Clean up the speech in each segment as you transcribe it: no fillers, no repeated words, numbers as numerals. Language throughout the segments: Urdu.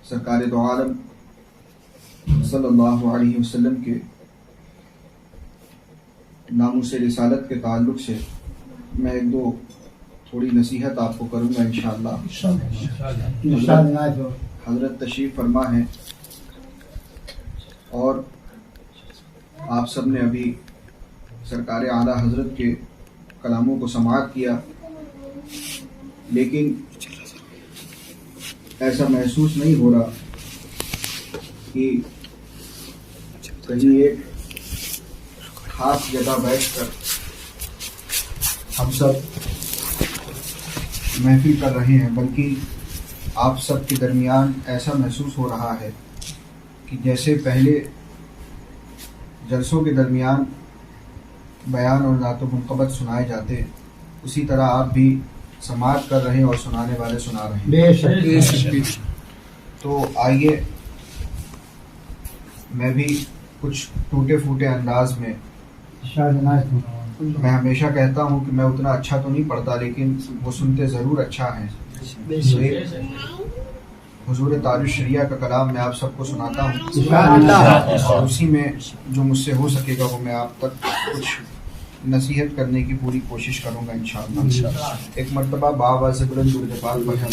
سرکار دو عالم صلی اللہ علیہ وسلم کے ناموس رسالت کے تعلق سے میں ایک دو تھوڑی نصیحت آپ کو کروں گا انشاءاللہ۔ حضرت تشریف فرما ہے اور آپ سب نے ابھی سرکار اعلیٰ حضرت کے کلاموں کو سماعت کیا، لیکن ایسا محسوس نہیں ہو رہا کہ کہیں ایک خاص جگہ بیٹھ کر ہم سب محفل کر رہے ہیں، بلکہ آپ سب کے درمیان ایسا محسوس ہو رہا ہے کہ جیسے پہلے جلسوں کے درمیان بیان اور نعت و منقبت سنائے جاتے، اسی طرح آپ بھی سماعت کر رہے ہیں اور سنانے والے سنا رہے ہیں۔ بے شک۔ تو آئیے میں بھی کچھ ٹوٹے پھوٹے انداز میں ہمیشہ کہتا ہوں کہ میں اتنا اچھا تو نہیں پڑھتا، لیکن وہ سنتے ضرور اچھا ہیں۔ حضور تاج الشریعہ کا کلام میں آپ سب کو سناتا ہوں اور اسی میں جو مجھ سے ہو سکے گا وہ میں آپ تک کچھ نصیحت کرنے کی پوری کوشش کروں گا انشاءاللہ۔ ایک مرتبہ بآواز بلند درود پاک پڑھیں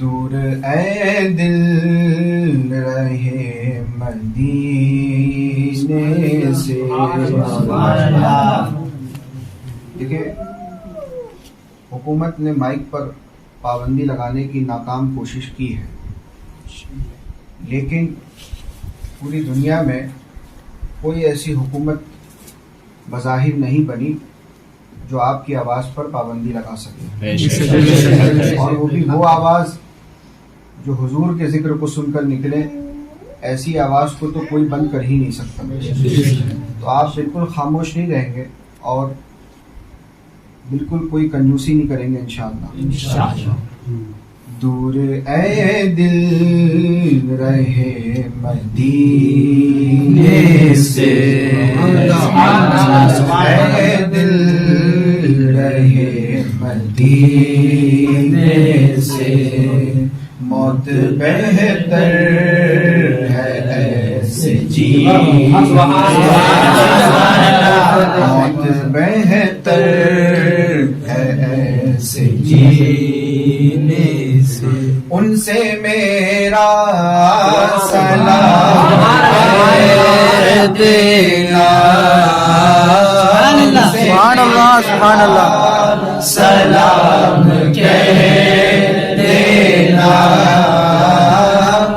دور اے دل رہے مدینے سے۔ دیکھیں، حکومت نے مائک پر پابندی لگانے کی ناکام کوشش کی ہے، لیکن پوری دنیا میں کوئی ایسی حکومت بظاہر نہیں بنی جو آپ کی آواز پر پابندی لگا سکے، اور وہ بھی وہ آواز جو حضور کے ذکر کو سن کر نکلے۔ ایسی آواز کو تو کوئی بند کر ہی نہیں سکتا۔ تو آپ بالکل خاموش نہیں رہیں گے اور بالکل کوئی کنجوسی نہیں کریں گے انشاءاللہ۔ دور اے دل رہے مدینے سے، اے دل رہے مدینے سے، موت بہتر ہے ایسے جینے، موت بہتر ہے ایسے جینے سے، ان سے میرا سلام دینا، سبحان اللہ سبحان اللہ، سلام کہہ دینا،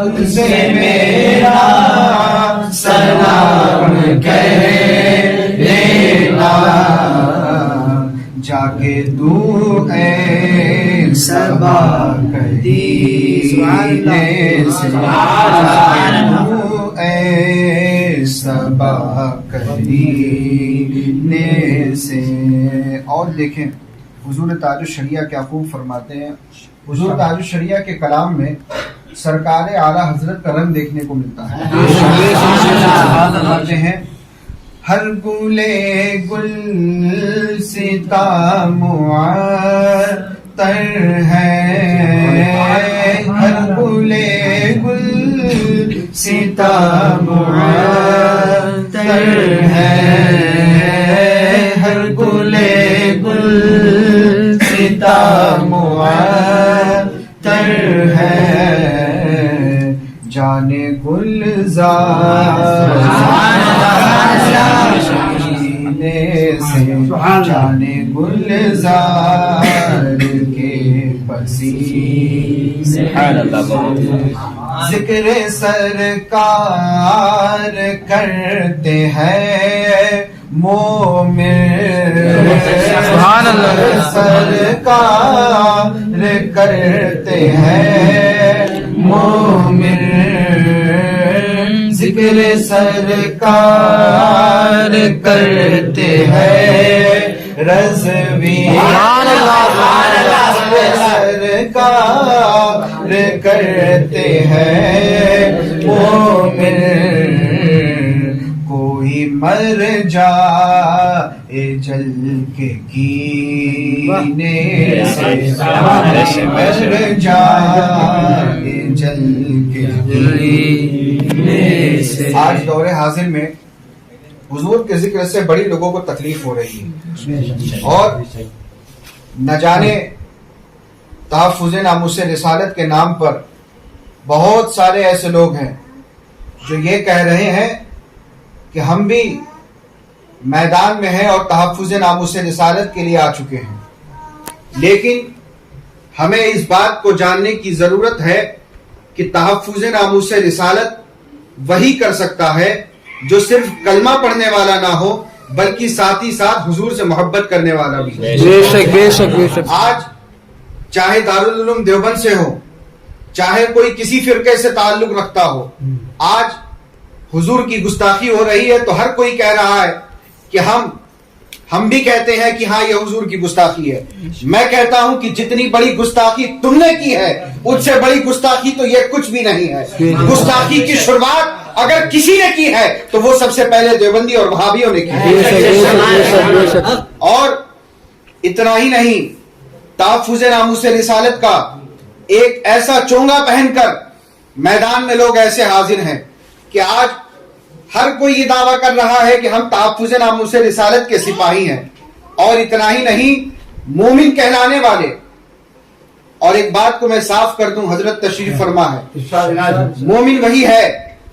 ان سے میرا سلام کہہ دینا، جا کے دوں اے صبا مدینے سے، دوں اے صبا مدینے سے۔ اور دیکھیں حضور تاج الشریعہ کیا خوب فرماتے ہیں۔ حضور تاج الشریعہ کے کلام میں سرکار اعلیٰ حضرت کا رنگ دیکھنے کو ملتا ہے۔ فرماتے ہیں ہر گلے گل ستا معطر ہے، ہر گلے گل ستا معطر ہے، ہر گلے گل ستا معطر ہے، جانے گلزار سے، جانے گلزار کے پسینے، ذکر سرکار کرتے ہیں مومن، سرکار کرتے ہیں مومن، ذکر سرکار کرتے ہیں رضوی، سرکار کرتے ہیں مومن، کوئی بھی مر جائے جل کے کینے سے، مر جائے جل کے کینے سے۔ آج دور حاضر میں حضور کے ذکر سے بڑی لوگوں کو تکلیف ہو رہی ہے، اور نہ جانے تحفظ ناموس رسالت کے نام پر بہت سارے ایسے لوگ ہیں جو یہ کہہ رہے ہیں کہ ہم بھی میدان میں ہیں اور تحفظ ناموس رسالت کے لیے آ چکے ہیں، لیکن ہمیں اس بات کو جاننے کی ضرورت ہے کہ تحفظ ناموس رسالت وہی کر سکتا ہے جو صرف کلمہ پڑھنے والا نہ ہو بلکہ ساتھ ہی ساتھ حضور سے محبت کرنے والا بھی۔ آج چاہے دارالعلوم دیوبند سے ہو، چاہے کوئی کسی فرقے سے تعلق رکھتا ہو، آج حضور کی گستاخی ہو رہی ہے تو ہر کوئی کہہ رہا ہے کہ ہم بھی کہتے ہیں کہ ہاں یہ حضور کی گستاخی ہے۔ میں کہتا ہوں کہ جتنی بڑی گستاخی تم نے کی ہے اس سے بڑی گستاخی تو یہ کچھ بھی نہیں ہے۔ گستاخی کی شروعات اگر کسی نے کی ہے تو وہ سب سے پہلے دیوبندی اور وہابیوں نے کی ہے۔ اور اتنا ہی نہیں، تحفظ ناموس رسالت کا ایک ایسا چونگا پہن کر میدان میں لوگ ایسے حاضر ہیں کہ آج ہر کوئی یہ دعویٰ کر رہا ہے کہ ہم تحفظ ناموس رسالت کے سپاہی ہیں۔ اور اتنا ہی نہیں، مومن کہلانے والے، اور ایک بات کو میں صاف کر دوں، حضرت تشریف فرما ہے، مومن وہی ہے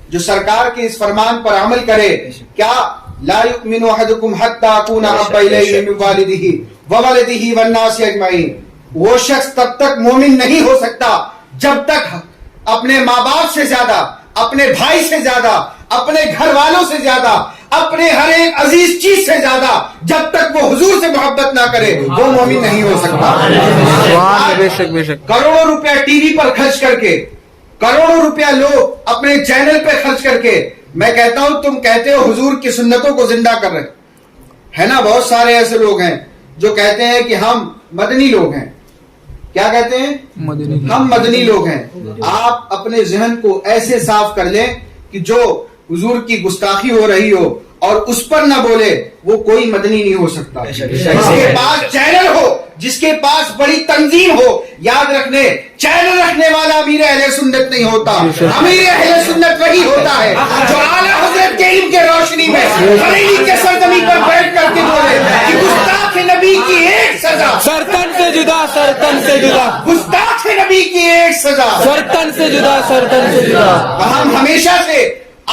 جو سرکار کے اس فرمان پر عمل کرے، کیا لا یؤمن احدکم حتی اکون احب الیہ من والدہ وولدہ والناس اجمعین۔ وہ شخص تب تک مومن نہیں ہو سکتا جب تک اپنے ماں باپ سے زیادہ، اپنے بھائی سے زیادہ، اپنے گھر والوں سے زیادہ، اپنے ہر ایک عزیز چیز سے زیادہ جب تک وہ حضور سے محبت نہ کرے وہ مومن نہیں ہو سکتا۔ کروڑوں روپیہ ٹی وی پر خرچ کر کے، کروڑوں روپیہ لوگ اپنے چینل پہ خرچ کر کے، میں کہتا ہوں تم کہتے ہو حضور کی سنتوں کو زندہ کر رہے ہے نا۔ بہت سارے ایسے لوگ ہیں جو کہتے ہیں کہ ہم مدنی لوگ ہیں۔ کیا کہتے ہیں؟ ہم مدنی لوگ ہیں۔ آپ اپنے ذہن کو ایسے صاف کر لیں کہ جو حضور کی گستاخی ہو رہی ہو اور اس پر نہ بولے وہ کوئی مدنی نہیں ہو سکتا۔ جس کے پاس چینل ہو، جس کے پاس بڑی تنظیم ہو، یاد رکھنے چینل رکھنے والا امیر اہل سنت نہیں ہوتا۔ امیر اہل سنت وہی ہوتا ہے جو اعلیٰ حضرت کے علم کے روشنی میں بریلی کے سرزمین پر بیٹھ کر کے بولے کہ گستاخ نبی کی ایک سزا، سرتن سے جدا، سرتن سے جدا، گستاخ نبی کی ایک سزا، سرتن سے جدا، سرتن سے جدا۔ ہم ہمیشہ سے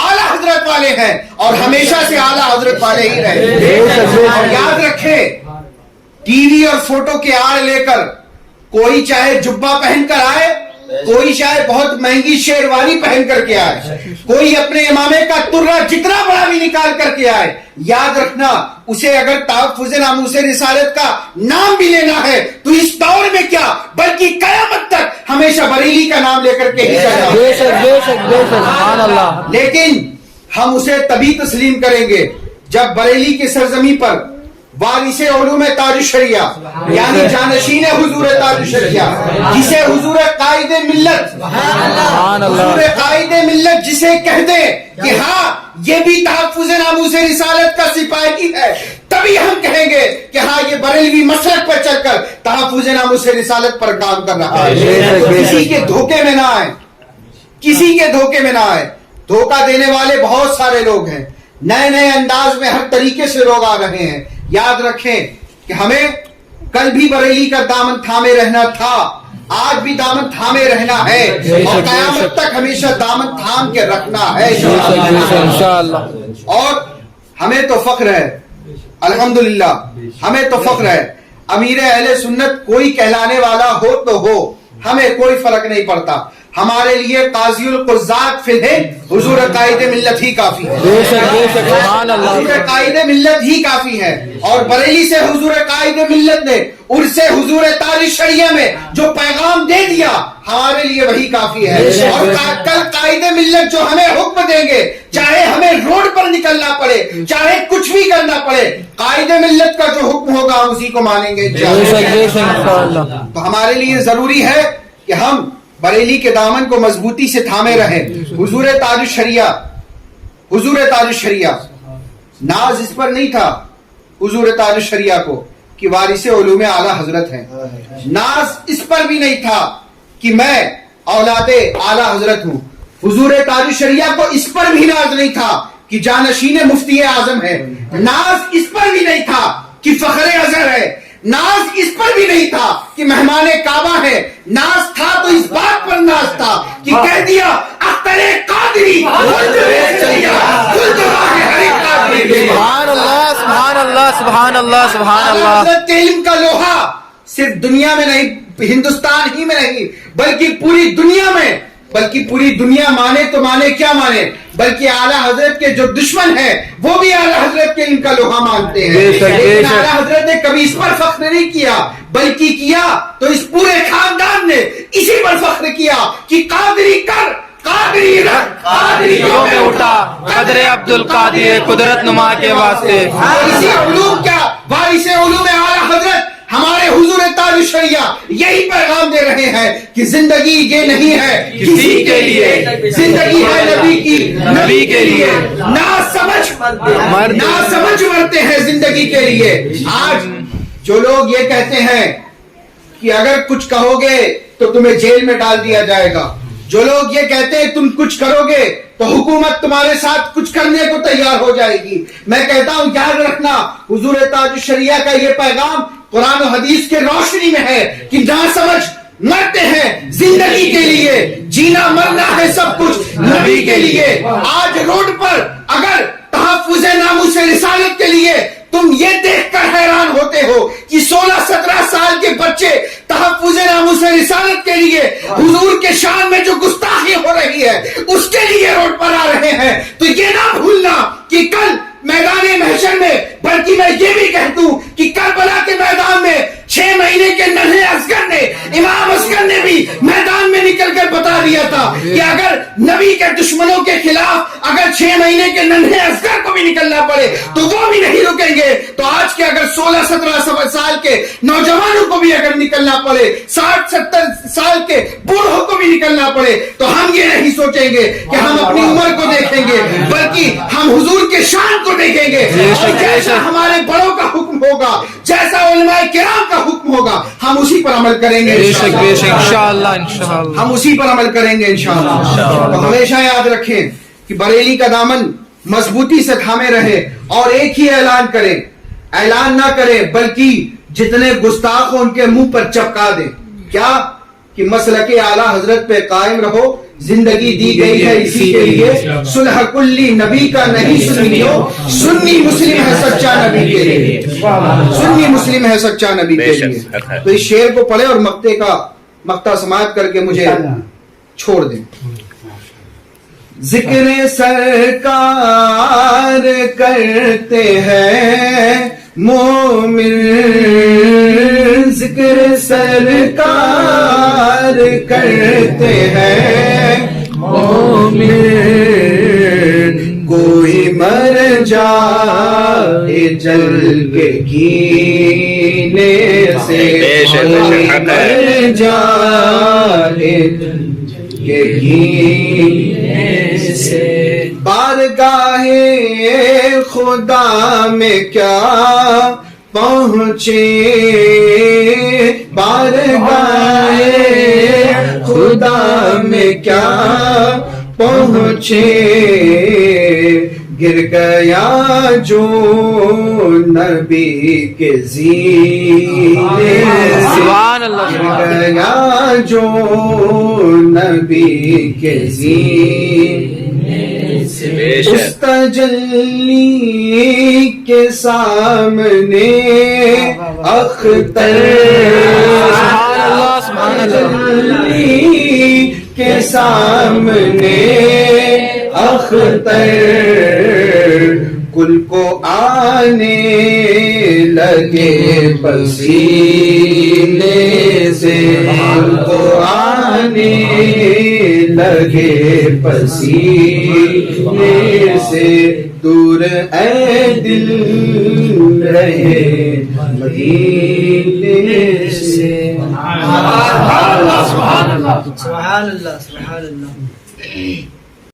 اعلیٰ حضرت والے ہیں اور ہمیشہ سے اعلیٰ حضرت والے ہی رہے۔ اور یاد رکھیں، ٹی وی اور فوٹو کے آڑ لے کر کوئی چاہے جبہ پہن کر آئے، کوئی چاہے بہت مہنگی شیروانی پہن کر کے آئے، کوئی اپنے امامے کا ترہ جتنا بڑا بھی نکال کر کے آئے، یاد رکھنا اسے اگر تحفظ ناموس رسالت کا نام بھی لینا ہے تو اس دور میں کیا بلکہ قیامت تک ہمیشہ بریلی کا نام لے کر کے ہی جانا۔ لیکن ہم اسے تبھی تسلیم کریں گے جب بریلی کی سرزمین پر وارث علوم تاج الشریعہ یعنی جانشین حضور تاج الشریعہ، جسے حضور قائد ملت، حضور قائد ملت جسے کہہ دے کہ ہاں یہ بھی تحفظ ناموس رسالت کا سپاہی ہے، تبھی ہم کہیں گے کہ ہاں یہ بریلوی مسلک پر چل کر تحفظ ناموس رسالت پر کام کر رہا ہے۔ کسی کے دھوکے میں نہ آئے، کسی کے دھوکے میں نہ آئے۔ دھوکہ دینے والے بہت سارے لوگ ہیں، نئے نئے انداز میں ہر طریقے سے لوگ آ رہے ہیں۔ یاد رکھیں کہ ہمیں کل بھی بریلی کا دامن تھامے رہنا تھا، آج بھی دامن تھامے رہنا ہے اور قیامت تک ہمیشہ دامن تھام کے رکھنا ہے انشاءاللہ۔ اور ہمیں تو فخر ہے، الحمدللہ ہمیں تو فخر ہے، امیر اہل سنت کوئی کہلانے والا ہو تو ہو، ہمیں کوئی فرق نہیں پڑتا۔ ہمارے لیے قاضی القضات فی الہند حضور قائد ملت ہی کافی ہے، حضور قائد ملت ہی کافی ہے۔ اور بریلی سے حضور قائد ملت نے عرصے حضور تاج الشریعہ میں جو پیغام دے دیا ہمارے لیے وہی کافی ہے۔ اور کل قائد ملت جو ہمیں حکم دیں گے، چاہے ہمیں روڈ پر نکلنا پڑے، چاہے کچھ بھی کرنا پڑے، قائد ملت کا جو حکم ہوگا ہم اسی کو مانیں گے انشاءاللہ۔ تو ہمارے لیے ضروری ہے کہ ہم بریلی کے دامن کو مضبوطی سے تھامے رہیں۔ حضور تاج الشریعہ، حضور تاج الشریعہ ناز اس پر نہیں تھا حضور تاج الشریعہ کو کہ وارث علوم اعلیٰ حضرت ہیں. ناز اس پر بھی نہیں تھا کہ میں اولاد اعلیٰ حضرت ہوں. حضور تاج الشریعہ کو اس پر بھی ناز نہیں تھا کہ جانشین مفتی اعظم ہے. ناز اس پر بھی نہیں تھا کہ فخر ازہر ہے. ناز اس پر بھی نہیں تھا کہ مہمان کعبہ ہے. ناز تھا تو اس بات پر ناز تھا کہ کہہ دیا اختر قادری سبحان اللہ سبحان اللہ سبحان اللہ سبحان اللہ. حضرت کے علم کا لوہا صرف دنیا میں نہیں، ہندوستان ہی میں نہیں، بلکہ پوری دنیا میں، بلکہ پوری دنیا مانے تو مانے کیا مانے، بلکہ اعلیٰ حضرت کے جو دشمن ہیں وہ بھی اعلیٰ حضرت کے ان کا لوہا مانتے ہیں. لیکن اعلیٰ حضرت نے کبھی اس پر فخر نہیں کیا، بلکہ کیا تو اس پورے خاندان نے اسی پر فخر کیا کہ قادری کر، قادری رکھ، قادری میں اٹھا قدر عبد القادر قدرت نما کے واسطے. اسی علوم کا وارث علوم اعلیٰ حضرت ہمارے حضور تاج الشریعہ یہی پیغام دے رہے ہیں کہ زندگی یہ نہیں ہے کسی کے لیے، زندگی ہے نبی کی، نبی کے لیے. نہ سمجھ مرتے ہیں زندگی کے لیے. آج جو لوگ یہ کہتے ہیں کہ اگر کچھ کہو گے تو تمہیں جیل میں ڈال دیا جائے گا، جو لوگ یہ کہتے ہیں تم کچھ کرو گے تو حکومت تمہارے ساتھ کچھ کرنے کو تیار ہو جائے گی، میں کہتا ہوں یاد رکھنا حضور تاج الشریعہ کا یہ پیغام قرآن و حدیث کے روشنی میں ہے کہ نہ سمجھ مرتے ہیں زندگی کے لیے، جینا مرنا ہے سب کچھ نبی کے لیے. آج روڈ پر اگر تحفظ ناموس رسالت کے لیے تم یہ دیکھ کر حیران ہوتے ہو کہ 16-17 سال کے بچے تحفظ ناموس رسالت کے لیے حضور کے شان میں جو گستاخی ہو رہی ہے اس کے لیے روڈ پر آ رہے ہیں، تو یہ نہ بھولنا کہ کل میدان محشر میں، بلکہ میں یہ بھی کہہ دوں کہ کربلا کے میدان میں 6 مہینے کے ننھے اصغر نے، امام اصغر نے بھی میدان میں نکل کر بتا دیا تھا کہ اگر نبی کے دشمنوں کے خلاف اگر 6 مہینے کے ننھے اصغر کو بھی نکلنا پڑے تو وہ بھی نہیں رکیں گے. تو آج کے اگر 16-17 سال کے نوجوانوں کو بھی اگر نکلنا پڑے، 60-70 سال کے بوڑھوں کو بھی نکلنا پڑے، تو ہم یہ نہیں سوچیں گے کہ ہم اپنی عمر کو دیکھیں گے، بلکہ ہم حضور کے شان کو دیکھیں گے. جیسا ہمارے بڑوں کا حکم ہوگا، جیسا علماء کرام کا حکم ہوگا، ہم اسی پر عمل کریں گے انشاءاللہ. ہم اسی پر عمل کریں گے انشاءاللہ. تو ہمیشہ یاد رکھیں کہ بریلی کا دامن مضبوطی سے تھامے رہے اور ایک ہی اعلان کریں، اعلان نہ کریں بلکہ جتنے گستاخ ان کے منہ پر چپکا دیں. کیا کہ مسلک اعلیٰ حضرت پہ قائم رہو، زندگی دی گئی ہے اسی کے لیے. صلح کلی نبی کا نہیں سنیو، سنی مسلم ہے سچا نبی کے لیے، سنی مسلم ہے سچا نبی کے لیے. تو اس شعر کو پڑھے اور مقطع سماعت کر کے مجھے چھوڑ دیں. ذکر سرکار کرتے ہیں مومن، ذکر سرکار کرتے ہیں مومن، کوئی مر جائے جل کے کینے سے، کوئی مر جائے کے کینے سے. بارگاہ خدا میں کیا پہنچے، بارگاہ خدا میں کیا پہنچے، گر گیا جو نبی کے زینے سے، گر گیا جو نبی کے زینے سے. اس تجلی کے سامنے اختر، تجلی کے سامنے اختر، کل کو آنے لگے پسینے سے، کل کو آنے لگے پسینے سے. دور اے دل رہے مدینے سے. سبحان اللہ سبحان اللہ سبحان اللہ.